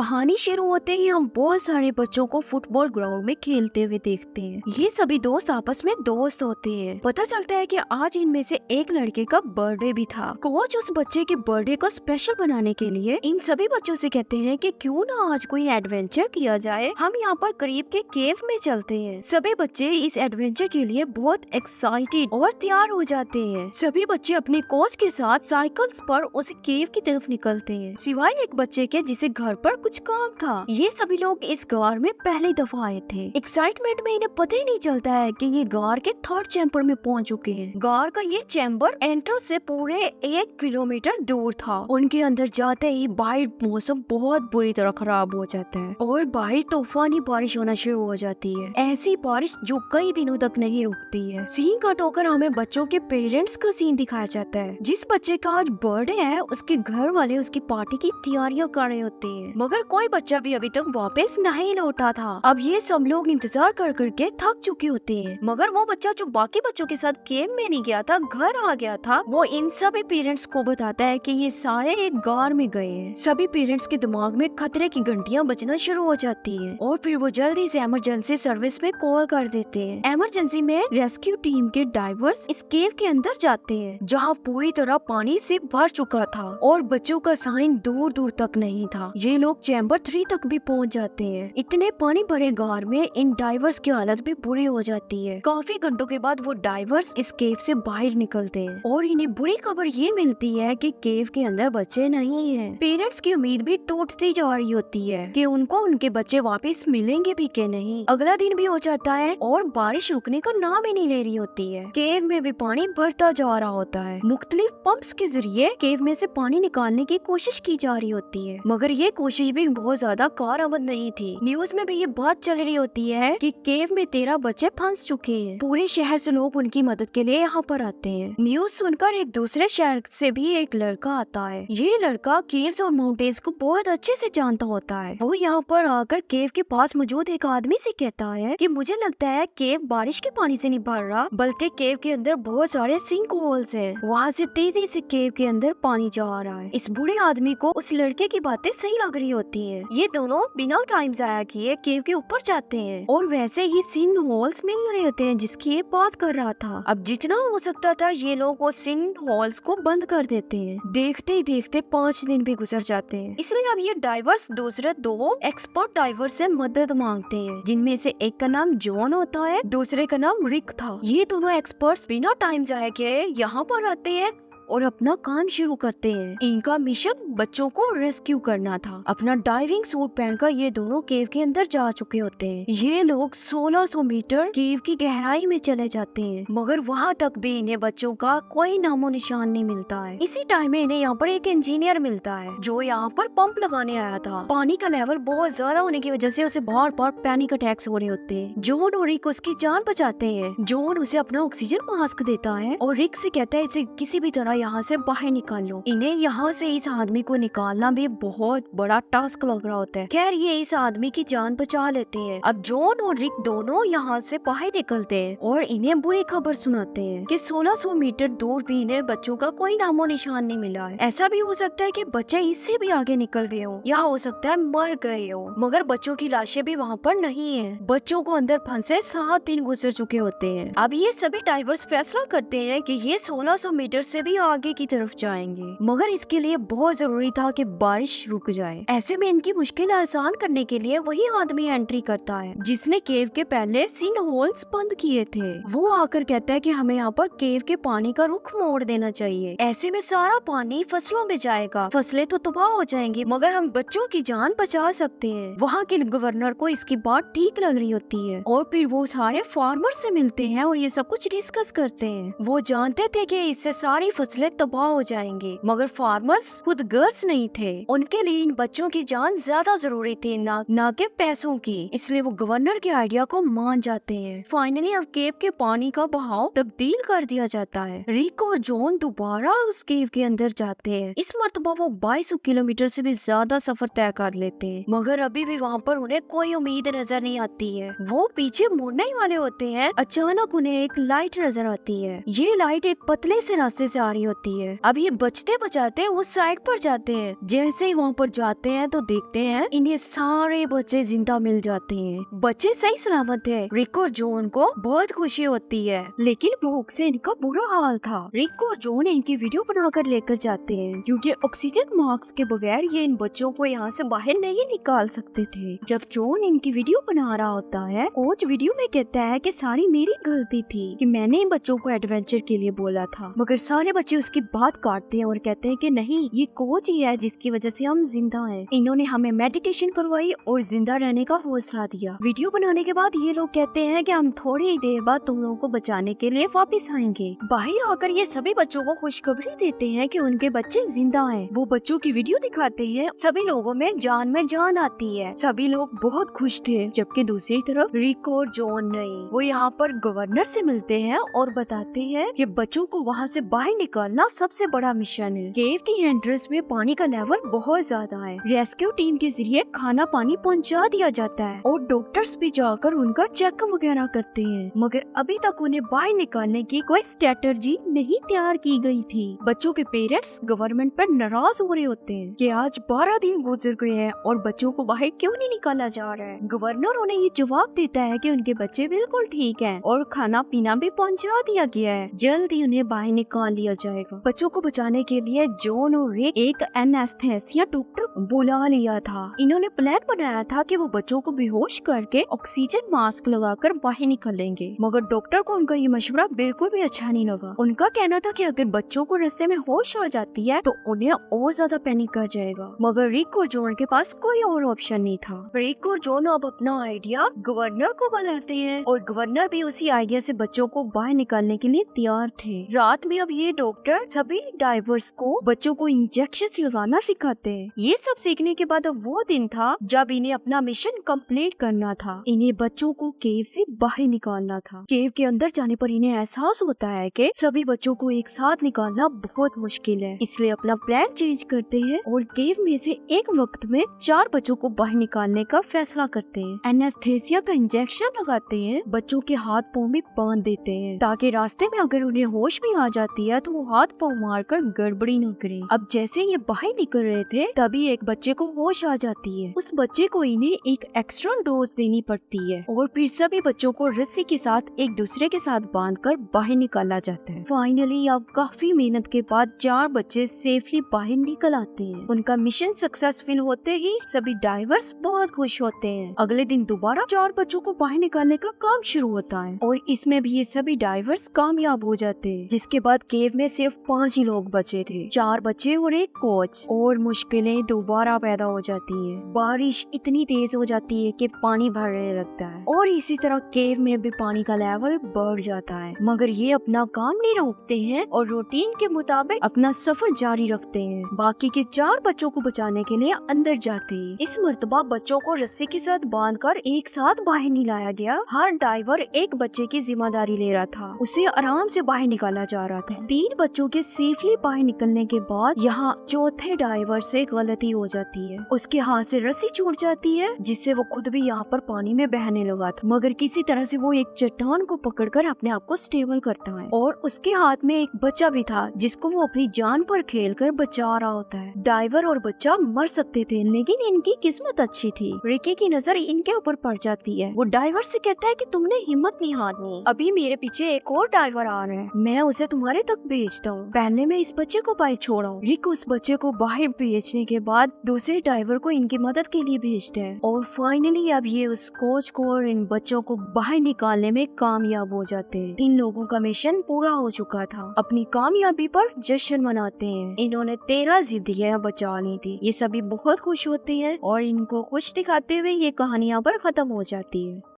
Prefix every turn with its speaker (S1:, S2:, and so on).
S1: कहानी शुरू होते ही हम बहुत सारे बच्चों को फुटबॉल ग्राउंड में खेलते हुए देखते हैं। ये सभी दोस्त आपस में दोस्त होते हैं। पता चलता है कि आज इनमें से एक लड़के का बर्थडे भी था। कोच उस बच्चे के बर्थडे को स्पेशल बनाने के लिए इन सभी बच्चों से कहते हैं कि क्यों ना आज कोई एडवेंचर किया जाए। हम यहाँ पर करीब के केव में चलते हैं। सभी बच्चे इस एडवेंचर के लिए बहुत एक्साइटेड और तैयार हो जाते हैं। सभी बच्चे अपने कोच के साथ साइकिल्स पर उस केव की तरफ निकलते हैं, सिवाय एक बच्चे के जिसे घर पर कुछ काम था। ये सभी लोग इस गार में पहली दफा आए थे। एक्साइटमेंट में इन्हें पता ही नहीं चलता है कि ये गार के थर्ड चैम्बर में पहुंच चुके हैं। गार का ये चैम्बर एंट्रेंस से पूरे 1 किलोमीटर दूर था। उनके अंदर जाते ही बाहर मौसम बहुत बुरी तरह खराब हो जाता है और बाहर तूफानी बारिश होना शुरू हो जाती है। ऐसी बारिश जो कई दिनों तक नहीं रुकती है। सीन कट होकर हमें बच्चों के पेरेंट्स का सीन दिखाया जाता है। जिस बच्चे का आज बर्थडे है उसके घर वाले उसकी पार्टी की तैयारियां कर रहे होते हैं, मगर कोई बच्चा भी अभी तक वापस नहीं लौटा था। अब ये सब लोग इंतजार कर करके थक चुके होते हैं, मगर वो बच्चा जो बाकी बच्चों के साथ गेम में नहीं गया था, घर आ गया था, वो इन सभी पेरेंट्स को बताता है कि ये सारे एक गार में गए हैं। सभी पेरेंट्स के दिमाग में खतरे की घंटियां बजना शुरू हो जाती है और फिर वो जल्दी से इमरजेंसी सर्विस में कॉल कर देते हैं। इमरजेंसी में रेस्क्यू टीम के डाइवर्स इस केव के अंदर जाते हैं, जहाँ पूरी तरह पानी से भर चुका था और बच्चों का साइन दूर दूर तक नहीं था। ये लोग चैम्बर 3 तक भी पहुंच जाते हैं। इतने पानी भरे गार में इन डाइवर्स की हालत भी बुरी हो जाती है। काफी घंटों के बाद वो डाइवर्स इस केव से बाहर निकलते हैं और इन्हें बुरी खबर ये मिलती है कि केव के अंदर बच्चे नहीं हैं। पेरेंट्स की उम्मीद भी टूटती जा रही होती है कि उनको उनके बच्चे वापस मिलेंगे भी कि नहीं। अगला दिन भी हो जाता है और बारिश रुकने का नाम ही नहीं ले रही होती है। केव में भी पानी बढ़ता जा रहा होता है। मुख्तलिफ पंप्स के जरिए केव में से पानी निकालने की कोशिश की जा रही होती है, मगर ये कोशिश भी बहुत ज्यादा कारआमद नहीं थी। न्यूज में भी ये बात चल रही होती है कि केव में 13 बच्चे फंस चुके हैं। पूरे शहर से लोग उनकी मदद के लिए यहाँ पर आते हैं। न्यूज सुनकर एक दूसरे शहर से भी एक लड़का आता है। ये लड़का केव्स और माउंटेन्स को बहुत अच्छे से जानता होता है। वो यहाँ पर आकर केव के पास मौजूद एक आदमी से कहता है कि मुझे लगता है केव बारिश के पानी से नहीं भर रहा, बल्कि केव के अंदर बहुत सारे सिंक होल्स हैं। वहाँ से तेजी से केव के अंदर पानी जा रहा है। इस बूढ़े आदमी को उस लड़के की बातें सही लग रही होती हैं। ये दोनों बिना टाइम जाया किए केव के ऊपर जाते हैं और वैसे ही सिन होल्स मिल रहे होते हैं जिसकी ये बात कर रहा था। अब जितना हो सकता था ये लोग वो सिन होल्स को बंद कर देते हैं। देखते ही देखते 5 दिन भी गुजर जाते हैं। इसलिए अब ये डाइवर्स दूसरे 2 एक्सपर्ट डाइवर्स से मदद मांगते हैं, जिनमें से एक का नाम जॉन होता है, दूसरे का नाम रिक था। ये दोनों एक्सपर्ट्स बिना टाइम जाया किए यहाँ पर आते हैं और अपना काम शुरू करते हैं। इनका मिशन बच्चों को रेस्क्यू करना था। अपना डाइविंग सूट पहनकर ये दोनों केव के अंदर जा चुके होते हैं। ये लोग 1600 मीटर केव की गहराई में चले जाते हैं, मगर वहाँ तक भी इन्हें बच्चों का कोई नामो निशान नहीं मिलता है। इसी टाइम में इन्हें यहाँ पर एक इंजीनियर मिलता है जो यहाँ पर पंप लगाने आया था। पानी का लेवल बहुत ज्यादा होने की वजह से उसे बार बार पैनिक अटैक्स हो रहे होते हैं। जॉन और रिक उसकी जान बचाते हैं। जॉन उसे अपना ऑक्सीजन मास्क देता है और रिक से कहता है इसे किसी भी तरह यहाँ से बाहर निकालो। इन्हें यहाँ से इस आदमी को निकालना भी बहुत बड़ा टास्क लग रहा होता है। खैर ये इस आदमी की जान बचा लेते हैं। अब जॉन और रिक दोनों यहाँ से बाहर निकलते हैं और इन्हें बुरी खबर सुनाते हैं कि 1600 मीटर दूर भी इन्हें बच्चों का कोई नामो निशान नहीं मिला है। ऐसा भी हो सकता है कि बच्चे इससे भी आगे निकल गए हो या हो सकता है मर गए हो, मगर बच्चों की लाशें भी वहाँ पर नहीं है। बच्चों को अंदर फंसे 7 दिन गुजर चुके होते हैं। अब ये सभी डाइवर्स फैसला करते हैं कि ये 1600 मीटर से भी आगे की तरफ जाएंगे, मगर इसके लिए बहुत जरूरी था कि बारिश रुक जाए। ऐसे में इनकी मुश्किल आसान करने के लिए वही आदमी एंट्री करता है जिसने केव के पहले सिन होल्स बंद किए थे। वो आकर कहता है कि हमें यहाँ पर केव के पानी का रुख मोड़ देना चाहिए। ऐसे में सारा पानी फसलों में जाएगा, फसलें तो तबाह हो जाएंगी, मगर हम बच्चों की जान बचा सकते हैं। वहाँ के गवर्नर को इसकी बात ठीक लग रही होती है और फिर वो सारे फार्मर से मिलते हैं और ये सब कुछ डिस्कस करते हैं। वो जानते थे कि इससे सारी फसलें तबाह हो जाएंगे, मगर फार्मर्स खुद गर्ल्स नहीं थे। उनके लिए इन बच्चों की जान ज्यादा जरूरी थी ना के पैसों की। इसलिए वो गवर्नर के आइडिया को मान जाते हैं। फाइनली अब केव के पानी का बहाव तब्दील कर दिया जाता है। रिक और जॉन दोबारा उस केव के अंदर जाते हैं। इस मरतबा वो 2200 किलोमीटर से भी ज्यादा सफर तय कर लेते हैं, मगर अभी भी वहाँ पर उन्हें कोई उम्मीद नजर नहीं आती है। वो पीछे मुड़ने ही वाले होते हैं, अचानक उन्हें एक लाइट नजर आती है। ये लाइट एक पतले से रास्ते से आ रही होती है। अब ये बचते बचाते उस साइड पर जाते हैं। जैसे ही वहाँ पर जाते हैं तो देखते हैं इन्हें सारे बच्चे जिंदा मिल जाते हैं। बच्चे सही सलामत है। रिक और जॉन को बहुत खुशी होती है, लेकिन भूख से इनका बुरा हाल था। रिक और जॉन इनकी वीडियो बनाकर लेकर जाते हैं, क्योंकि ऑक्सीजन मास्क के बगैर ये इन बच्चों को यहाँ से बाहर नहीं निकाल सकते थे। जब जॉन इनकी वीडियो बना रहा होता है, कोच वीडियो में कहता है कि सारी मेरी गलती थी कि मैंने इन बच्चों को एडवेंचर के लिए बोला था। मगर सारे बच्चे उसकी बात काटते हैं और कहते हैं कि नहीं, ये कोच ही है जिसकी वजह से हम जिंदा हैं। इन्होंने हमें मेडिटेशन करवाई और जिंदा रहने का हौसला दिया। वीडियो बनाने के बाद ये लोग कहते हैं कि हम थोड़ी ही देर बाद तुम लोगों को बचाने के लिए वापस आएंगे। बाहर आकर ये सभी बच्चों को खुशखबरी देते हैं कि उनके बच्चे जिंदा हैं। वो बच्चों की वीडियो दिखाते हैं। सभी लोगों में जान आती है। सभी लोग बहुत खुश थे, जबकि दूसरी तरफ रिक और जॉन नहीं। वो यहाँ पर गवर्नर से मिलते हैं और बताते हैं कि बच्चों को वहाँ से बाहर निकालना सबसे बड़ा मिशन है। केव की एंट्रेंस में पानी का लेवल बहुत ज्यादा है। रेस्क्यू टीम के जरिए खाना पानी पहुँचा दिया जाता है और डॉक्टर्स भी जाकर उनका चेक वगैरह करते हैं, मगर अभी तक उन्हें बाहर निकालने की कोई स्ट्रेटजी नहीं तैयार की गई थी। बच्चों के पेरेंट्स गवर्नमेंट पर नाराज हो रहे होते हैं कि आज 12 दिन गुजर गए हैं और बच्चों को बाहर क्यों नहीं निकाला जा रहा है। गवर्नर उन्हें ये जवाब देता है कि उनके बच्चे बिल्कुल ठीक हैं और खाना पीना भी पहुंचा दिया गया है, जल्द ही उन्हें बाहर निकाल लिया जाएगा। बच्चों को बचाने के लिए जॉन और रिक एक एनेस्थेसिया डॉक्टर बुला लिया था। इन्होंने प्लान बनाया था कि वो बच्चों को बेहोश करके ऑक्सीजन मास्क लगाकर बाहर निकलेंगे, मगर डॉक्टर को उनका ये मशवरा बिल्कुल भी अच्छा नहीं लगा। उनका कहना था कि अगर बच्चों को रास्ते में होश आ जाती है तो उन्हें और ज्यादा पैनिक कर जाएगा, मगर रिक और जॉन के पास कोई और ऑप्शन नहीं था। रिक और जॉन अब अपना आइडिया गवर्नर को बताते हैं और गवर्नर भी उसी आइडिया से बच्चों को बाहर निकालने के लिए तैयार थे। रात में अब ये डॉक्टर सभी डाइवर्स को बच्चों को इंजेक्शन लगाना सिखाते हैं। ये सब सीखने के बाद अब वो दिन था जब इन्हें अपना मिशन कंप्लीट करना था। इन्हें बच्चों को केव से बाहर निकालना था। केव के अंदर जाने पर इन्हें एहसास होता है कि सभी बच्चों को एक साथ निकालना बहुत मुश्किल है, इसलिए अपना प्लान चेंज करते हैं और केव में से एक वक्त में 4 बच्चों को बाहर निकालने का फैसला करते हैं। एनेस्थेसिया का इंजेक्शन लगाते हैं, बच्चों के हाथ पाँव भी बांध देते हैं ताकि रास्ते में अगर उन्हें होश भी आ जाती है तो वो हाथ पाँव मारकर गड़बड़ी न करे। अब जैसे ये बाहर निकल रहे थे तभी एक बच्चे को होश आ जाती है। उस बच्चे को इन्हें एक एक्स्ट्रा डोज देनी पड़ती है और फिर सभी बच्चों को रस्सी के साथ एक दूसरे के साथ बांधकर बाहर निकाला जाता है। फाइनली अब काफी मेहनत के बाद 4 बच्चे सेफली बाहर निकल आते हैं। उनका मिशन सक्सेसफुल होते ही सभी डाइवर्स बहुत खुश होते हैं। अगले दिन दोबारा 4 बच्चों को बाहर निकालने का काम शुरू होता है और इसमें भी ये सभी डाइवर्स कामयाब हो जाते हैं, जिसके बाद केव में सिर्फ 5 ही लोग बचे थे, 4 बच्चे और एक कोच। और मुश्किलें दोबारा पैदा हो जाती हैं। बारिश इतनी तेज हो जाती है कि पानी भरने लगता है और इसी तरह केव में भी पानी का लेवल बढ़ जाता है, मगर ये अपना काम नहीं रोकते हैं और रूटीन के मुताबिक अपना सफर जारी रखते हैं। बाकी के 4 बच्चों को बचाने के लिए अंदर जाते हैं। इस मर्तबा बच्चों को रस्सी के साथ बांधकर एक साथ बाहर नहीं लाया गया। हर डाइवर एक बच्चे की जिम्मेदारी ले रहा था, उसे आराम से बाहर निकाला जा रहा था। 3 बच्चों के सेफली बाहर निकलने के बाद यहाँ चौथे डाइवर से गलती हो जाती है। उसके हाथ से रस्सी छूट जाती है, जिससे वो खुद भी यहाँ पर पानी में बहने लगा था, मगर किसी तरह से वो एक चट्टान को पकड़कर अपने आप को स्टेबल करता है और उसके हाथ में एक बच्चा भी था जिसको वो अपनी जान पर खेलकर बचा रहा होता है। डाइवर और बच्चा मर सकते थे, लेकिन इनकी किस्मत अच्छी थी। रिकी की नजर इनके ऊपर पड़ जाती है। वो डाइवर से कहता है कि तुमने हिम्मत नहीं हारनी, अभी मेरे पीछे एक और डाइवर आ रहा है, मैं उसे तुम्हारे तक भेजता हूँ, पहले मैं इस बच्चे को बाहर छोड़ाऊं। रिक उस बच्चे को बाहर भेजने के बाद दूसरे डाइवर को इनकी मदद के लिए भेजते हैं और फाइनली अब ये उस कोच को और इन बच्चों को बाहर निकालने में कामयाब हो जाते हैं। 3 लोगों का मिशन पूरा हो चुका था। अपनी कामयाबी पर जश्न मनाते हैं। इन्होंने 13 जिंदगियां बचा ली थी। ये सभी बहुत खुश होते हैं और इनको खुश दिखाते हुए ये कहानी यहाँ पर खत्म हो जाती है।